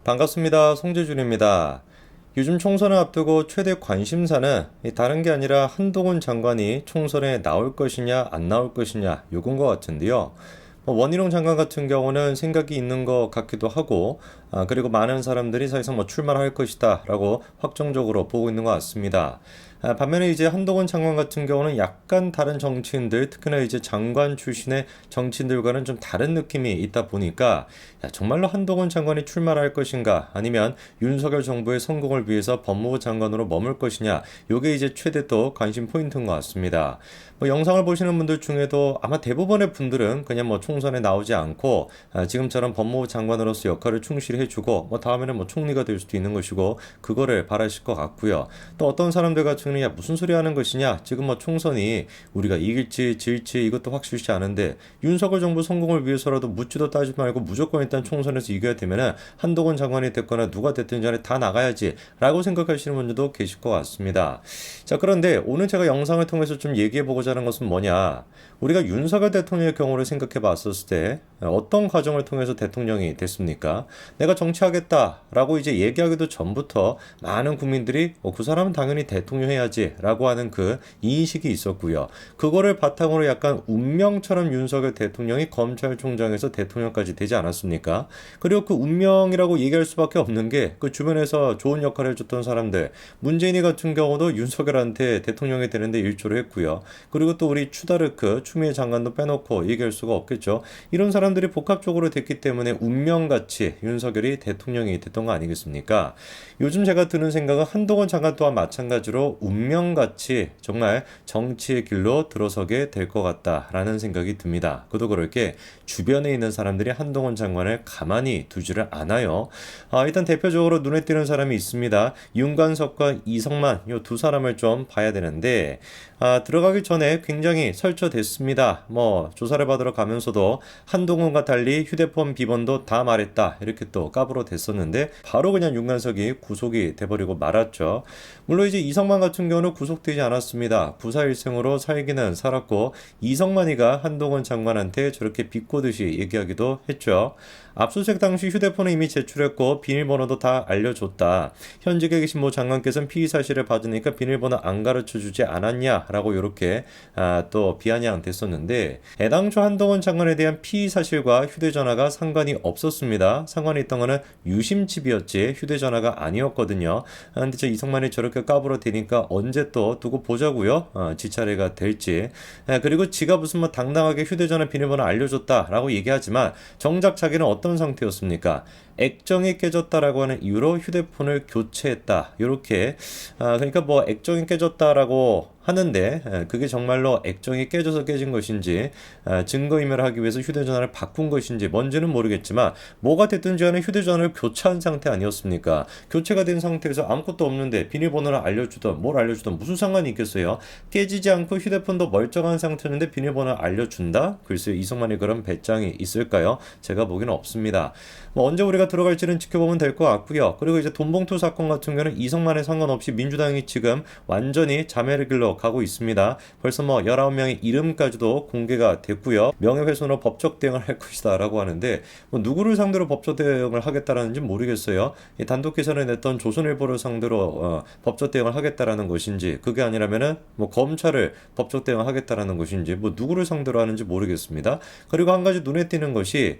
반갑습니다. 송재준입니다. 요즘 총선을 앞두고 최대 관심사는 다른 게 아니라 한동훈 장관이 총선에 나올 것이냐 안 나올 것이냐 요건 것 같은데요. 원희룡 장관 같은 경우는 생각이 있는 것 같기도 하고, 그리고 많은 사람들이 사실상 출마를 할 것이다 라고 확정적으로 보고 있는 것 같습니다. 반면에 이제 한동훈 장관 같은 경우는 약간 다른 정치인들, 특히나 이제 장관 출신의 정치인들과는 좀 다른 느낌이 있다 보니까, 정말로 한동훈 장관이 출마를 할 것인가, 아니면 윤석열 정부의 성공을 위해서 법무부 장관으로 머물 것이냐, 요게 이제 최대 또 관심 포인트인 것 같습니다. 영상을 보시는 분들 중에도 아마 대부분의 분들은 그냥 총선에 나오지 않고 지금처럼 법무부 장관으로서 역할을 충실히 해주고 다음에는 총리가 될 수도 있는 것이고 그거를 바라실 것 같고요. 또 어떤 사람들 같은 경우는 야, 무슨 소리 하는 것이냐, 지금 총선이 우리가 이길지 질지 이것도 확실치 않은데 윤석열 정부 성공을 위해서라도 묻지도 따지지 말고 무조건 일단 총선에서 이겨야 되면은 한동훈 장관이 됐거나 누가 됐든 간에 다 나가야지 라고 생각하시는 분들도 계실 것 같습니다. 자, 그런데 오늘 제가 영상을 통해서 좀 얘기해보고자 하는 것은 뭐냐, 우리가 윤석열 대통령의 경우를 생각해 봤었을 때 어떤 과정을 통해서 대통령이 됐습니까? 내가 정치하겠다라고 이제 얘기하기도 전부터 많은 국민들이 그 사람은 당연히 대통령 해야지 라고 하는 그 인식이 있었고요. 그거를 바탕으로 약간 운명처럼 윤석열 대통령이 검찰총장에서 대통령까지 되지 않았습니까? 그리고 그 운명이라고 얘기할 수밖에 없는 게 그 주변에서 좋은 역할을 해줬던 사람들, 문재인이 같은 경우도 윤석열한테 대통령이 되는데 일조를 했고요. 그리고 또 우리 추다르크 추미애 장관도 빼놓고 얘기할 수가 없겠죠. 이런 사람들이 복합적으로 됐기 때문에 운명같이 윤석열이 대통령이 됐던 거 아니겠습니까? 요즘 제가 드는 생각은 한동훈 장관 또한 마찬가지로 운명같이 정말 정치의 길로 들어서게 될 것 같다라는 생각이 듭니다. 그도 그럴 게 주변에 있는 사람들이 한동훈 장관을 가만히 두지를 않아요. 일단 대표적으로 눈에 띄는 사람이 있습니다. 윤관석과 이성만, 이 두 사람을 좀 봐야 되는데, 들어가기 전에 굉장히 설쳐됐습니다. 조사를 받으러 가면서도 한동훈과 달리 휴대폰 비번도 다 말했다, 이렇게 또 까불어 댔었는데 바로 그냥 윤관석이 구속이 돼버리고 말았죠. 물론 이제 이성만 같은 경우는 구속되지 않았습니다. 부사일생으로 살기는 살았고 이성만이가 한동훈 장관한테 저렇게 비꼬듯이 얘기하기도 했죠. 압수수색 당시 휴대폰을 이미 제출했고 비밀번호도 다 알려줬다. 현직에 계신 장관께서는 피의 사실을 받으니까 비밀번호 안 가르쳐주지 않았냐라고 이렇게 또 비아냥 됐었는데, 애당초 한동훈 장관에 대한 피의 사실과 휴대전화가 상관이 없었습니다. 상관이 있던 거는 유심칩이었지 휴대전화가 아니었거든요. 근데 저 이성만이 저렇게 까불어 대니까 언제 또 두고 보자고요. 지 차례가 될지. 그리고 지가 무슨 당당하게 휴대전화 비밀번호 알려줬다라고 얘기하지만 정작 자기는 어떤 상태였습니까? 액정이 깨졌다라고 하는 이유로 휴대폰을 교체했다. 이렇게 그러니까 액정이 깨졌다라고 하는데 그게 정말로 액정이 깨져서 깨진 것인지 증거인멸을 하기 위해서 휴대전화를 바꾼 것인지 뭔지는 모르겠지만 뭐가 됐든지 간에 휴대전화를 교체한 상태 아니었습니까? 교체가 된 상태에서 아무것도 없는데 비밀번호를 알려주던 뭘 알려주던 무슨 상관이 있겠어요? 깨지지 않고 휴대폰도 멀쩡한 상태였는데 비밀번호를 알려준다? 글쎄요, 이성만이 그런 배짱이 있을까요? 제가 보기는 없습니다. 언제 우리가 들어갈지는 지켜보면 될 것 같고요. 그리고 이제 돈봉투 사건 같은 경우는 이성만에 상관없이 민주당이 지금 완전히 자멸의 길로 가고 있습니다. 벌써 19명의 이름까지도 공개가 됐고요. 명예훼손으로 법적 대응을 할 것이다 라고 하는데 누구를 상대로 법적 대응을 하겠다라는지 모르겠어요. 단독 기사를 냈던 조선일보를 상대로 법적 대응을 하겠다라는 것인지, 그게 아니라면은 검찰을 법적 대응을 하겠다라는 것인지, 누구를 상대로 하는지 모르겠습니다. 그리고 한 가지 눈에 띄는 것이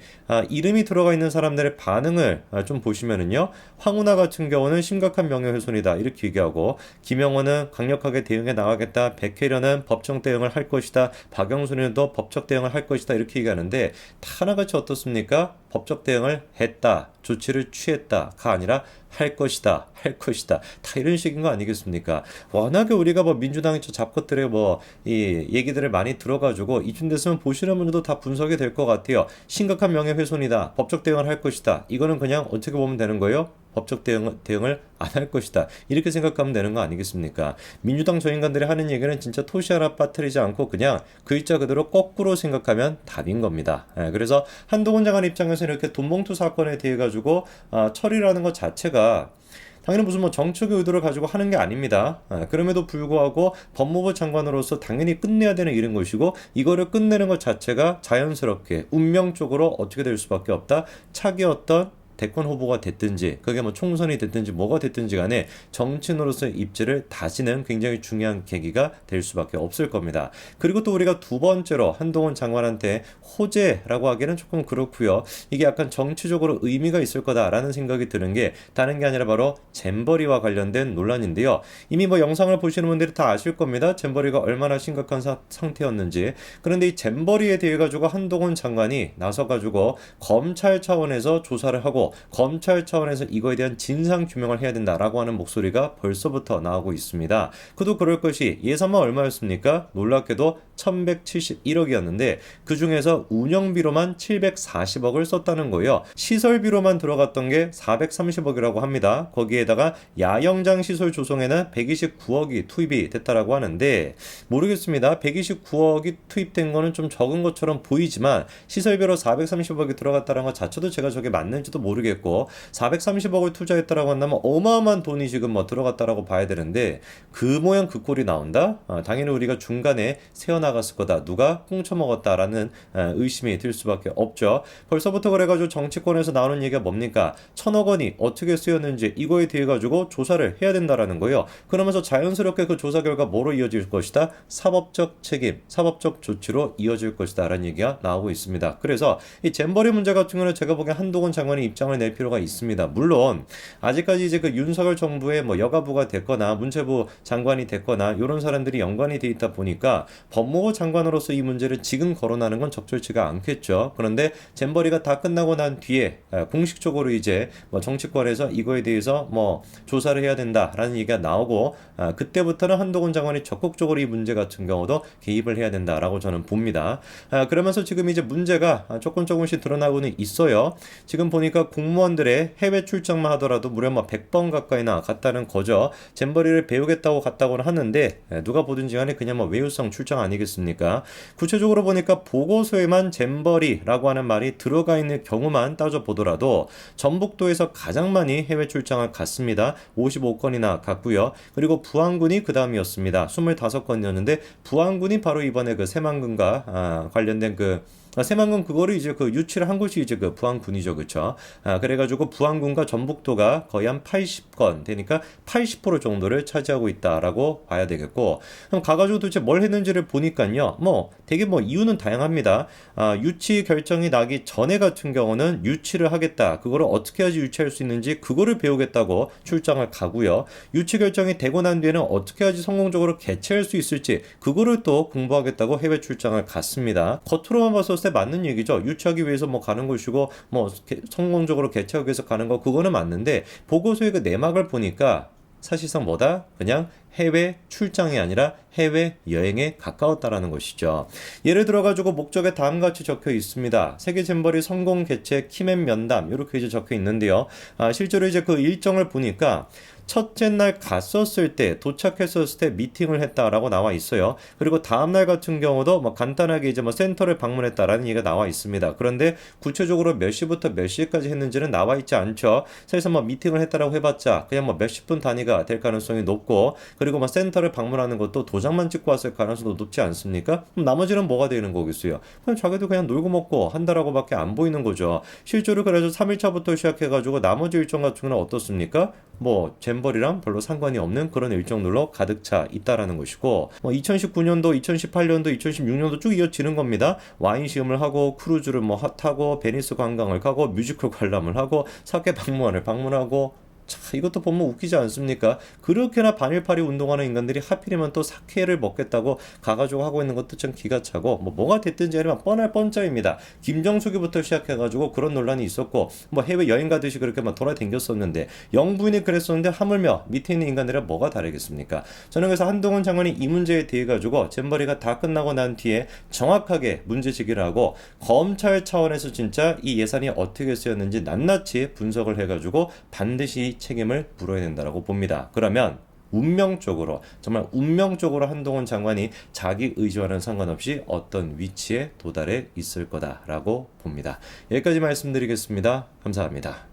이름이 들어가 있는 사람들의 반응을 좀 보시면은요, 황운하 같은 경우는 심각한 명예훼손이다 이렇게 얘기하고, 김영호는 강력하게 대응해 나가겠다, 백혜련은 법적 대응을 할 것이다, 박영순이는 또 법적 대응을 할 것이다 이렇게 얘기하는데 다 하나같이 어떻습니까? 법적 대응을 했다, 조치를 취했다가 아니라 할 것이다, 할 것이다, 다 이런 식인 거 아니겠습니까? 워낙에 우리가 민주당의 저 잡것들의 이 얘기들을 많이 들어가지고 이쯤 됐으면 보시는 분들도 다 분석이 될 것 같아요. 심각한 명예훼손이다, 법적 대응을 할 것이다, 이거는 그냥 어떻게 보면 되는 거예요? 법적 대응을 안 할 것이다, 이렇게 생각하면 되는 거 아니겠습니까? 민주당 저 인간들이 하는 얘기는 진짜 토시 하나 빠뜨리지 않고 그냥 글자 그대로 거꾸로 생각하면 답인 겁니다. 그래서 한동훈 장관 입장에서 이렇게 돈봉투 사건에 대해 가지고 처리라는 것 자체가 당연히 무슨 정책의 의도를 가지고 하는 게 아닙니다. 그럼에도 불구하고 법무부 장관으로서 당연히 끝내야 되는 일인 것이고, 이거를 끝내는 것 자체가 자연스럽게 운명적으로 어떻게 될 수밖에 없다, 차기 어떤 대권 후보가 됐든지 그게 뭐 총선이 됐든지 뭐가 됐든지 간에 정치인으로서의 입지를 다지는 굉장히 중요한 계기가 될 수밖에 없을 겁니다. 그리고 또 우리가 두 번째로 한동훈 장관한테 호재라고 하기는 조금 그렇고요. 이게 약간 정치적으로 의미가 있을 거다라는 생각이 드는 게 다른 게 아니라 바로 잼버리와 관련된 논란인데요. 이미 뭐 영상을 보시는 분들이 다 아실 겁니다. 잼버리가 얼마나 심각한 상태였는지. 그런데 이 잼버리에 대해 가지고 한동훈 장관이 나서 가지고 검찰 차원에서 조사를 하고 검찰 차원에서 이거에 대한 진상 규명을 해야 된다라고 하는 목소리가 벌써부터 나오고 있습니다. 그도 그럴 것이 예산만 얼마였습니까? 놀랍게도 1171억이었는데 그 중에서 운영비로만 740억을 썼다는 거예요. 시설비로만 들어갔던 게 430억이라고 합니다. 거기에다가 야영장 시설 조성에는 129억이 투입이 됐다라고 하는데 모르겠습니다. 129억이 투입된 거는 좀 적은 것처럼 보이지만 시설비로 430억이 들어갔다는 것 자체도 제가 저게 맞는지도 모르겠고 430억을 투자했다라고 한다면 어마어마한 돈이 지금 뭐 들어갔다라고 봐야 되는데 그 모양 그 꼴이 나온다? 당연히 우리가 중간에 새어나갔을 거다. 누가 훔쳐먹었다라는 의심이 들 수밖에 없죠. 벌써부터 그래가지고 정치권에서 나오는 얘기가 뭡니까? 1,000억 원이 어떻게 쓰였는지 이거에 대해 가지고 조사를 해야 된다라는 거예요. 그러면서 자연스럽게 그 조사 결과 뭐로 이어질 것이다? 사법적 책임, 사법적 조치로 이어질 것이다 라는 얘기가 나오고 있습니다. 그래서 이 잼버리 문제 같은 경우는 제가 보기엔 한동훈 장관이 입장을 낼 필요가 있습니다. 물론 아직까지 이제 그 윤석열 정부의 뭐 여가부가 됐거나 문체부 장관이 됐거나 이런 사람들이 연관이 돼 있다 보니까 법무부 장관으로서 이 문제를 지금 거론하는 건 적절치가 않겠죠. 그런데 잼버리가 다 끝나고 난 뒤에 공식적으로 이제 뭐 정치권에서 이거에 대해서 뭐 조사를 해야 된다라는 얘기가 나오고 그때부터는 한동훈 장관이 적극적으로 이 문제 같은 경우도 개입을 해야 된다라고 저는 봅니다. 그러면서 지금 이제 문제가 조금씩 드러나고는 있어요. 지금 보니까 공무원들의 해외 출장만 하더라도 무려 뭐 100번 가까이나 갔다는 거죠. 잼버리를 배우겠다고 갔다고는 하는데 누가 보든지 간에 그냥 뭐 외유성 출장 아니겠습니까? 구체적으로 보니까 보고서에만 잼버리라고 하는 말이 들어가 있는 경우만 따져보더라도 전북도에서 가장 많이 해외 출장을 갔습니다. 55건이나 갔고요. 그리고 부안군이 그 다음이었습니다. 25건이었는데 부안군이 바로 이번에 그 새만금과 관련된 그 새만금 그거를 이제 그 유치를 한 곳이 이제 그 부안군이죠, 그렇죠? 그래가지고 부안군과 전북도가 거의 한 80건 되니까 80% 정도를 차지하고 있다라고 봐야 되겠고, 그럼 가가지고 도대체 뭘 했는지를 보니까요, 뭐 되게 뭐 이유는 다양합니다. 유치 결정이 나기 전에 같은 경우는 유치를 하겠다, 그거를 어떻게 해야지 유치할 수 있는지 그거를 배우겠다고 출장을 가고요. 유치 결정이 되고 난 뒤에는 어떻게 해야지 성공적으로 개최할 수 있을지 그거를 또 공부하겠다고 해외 출장을 갔습니다. 겉으로만 봤을 때 맞는 얘기죠. 유치하기 위해서 뭐 가는 것이고 뭐 성공적으로 개최하기 위해서 가는 거 그거는 맞는데 보고서의 그 내막을 보니까 사실상 뭐다? 그냥 해외 출장이 아니라 해외 여행에 가까웠다라는 것이죠. 예를 들어가지고 목적에 다음같이 적혀 있습니다. 세계 잼버리 성공 개최 키맨 면담 이렇게 이제 적혀 있는데요. 실제로 이제 그 일정을 보니까 첫째 날 갔었을 때 도착했었을 때 미팅을 했다라고 나와 있어요. 그리고 다음 날 같은 경우도 뭐 간단하게 이제 뭐 센터를 방문했다라는 얘기가 나와 있습니다. 그런데 구체적으로 몇 시부터 몇 시까지 했는지는 나와 있지 않죠. 그래서 뭐 미팅을 했다라고 해봤자 그냥 뭐 몇십 분 단위가 될 가능성이 높고 그리고 뭐 센터를 방문하는 것도 도장만 찍고 왔을 가능성도 높지 않습니까? 그럼 나머지는 뭐가 되는 거겠어요? 그냥 자기도 그냥 놀고 먹고 한다라고밖에 안 보이는 거죠. 실제로 그래서 3일차부터 시작해가지고 나머지 일정 같은 경우는 어떻습니까? 뭐 잼버리랑 별로 상관이 없는 그런 일정들로 가득 차 있다라는 것이고 뭐 2019년도, 2018년도, 2016년도 쭉 이어지는 겁니다. 와인 시음을 하고 크루즈를 뭐 타고 베니스 관광을 가고 뮤지컬 관람을 하고 사케 박물관을 방문하고 자, 이것도 보면 웃기지 않습니까? 그렇게나 반일파리 운동하는 인간들이 하필이면 또 사케를 먹겠다고 가가지고 하고 있는 것도 좀 기가 차고 뭐가 됐든지 아니면 뻔할 뻔짜입니다. 김정숙이부터 시작해가지고 그런 논란이 있었고 뭐 해외 여행 가듯이 그렇게 막 돌아다녔었는데 영부인이 그랬었는데 하물며 밑에 있는 인간들은 뭐가 다르겠습니까? 저는 그래서 한동훈 장관이 이 문제에 대해 가지고 잼버리가 다 끝나고 난 뒤에 정확하게 문제제기를 하고 검찰 차원에서 진짜 이 예산이 어떻게 쓰였는지 낱낱이 분석을 해가지고 반드시 책임을 물어야 된다고 봅니다. 그러면 운명적으로 정말 운명적으로 한동훈 장관이 자기 의지와는 상관없이 어떤 위치에 도달해 있을 거다라고 봅니다. 여기까지 말씀드리겠습니다. 감사합니다.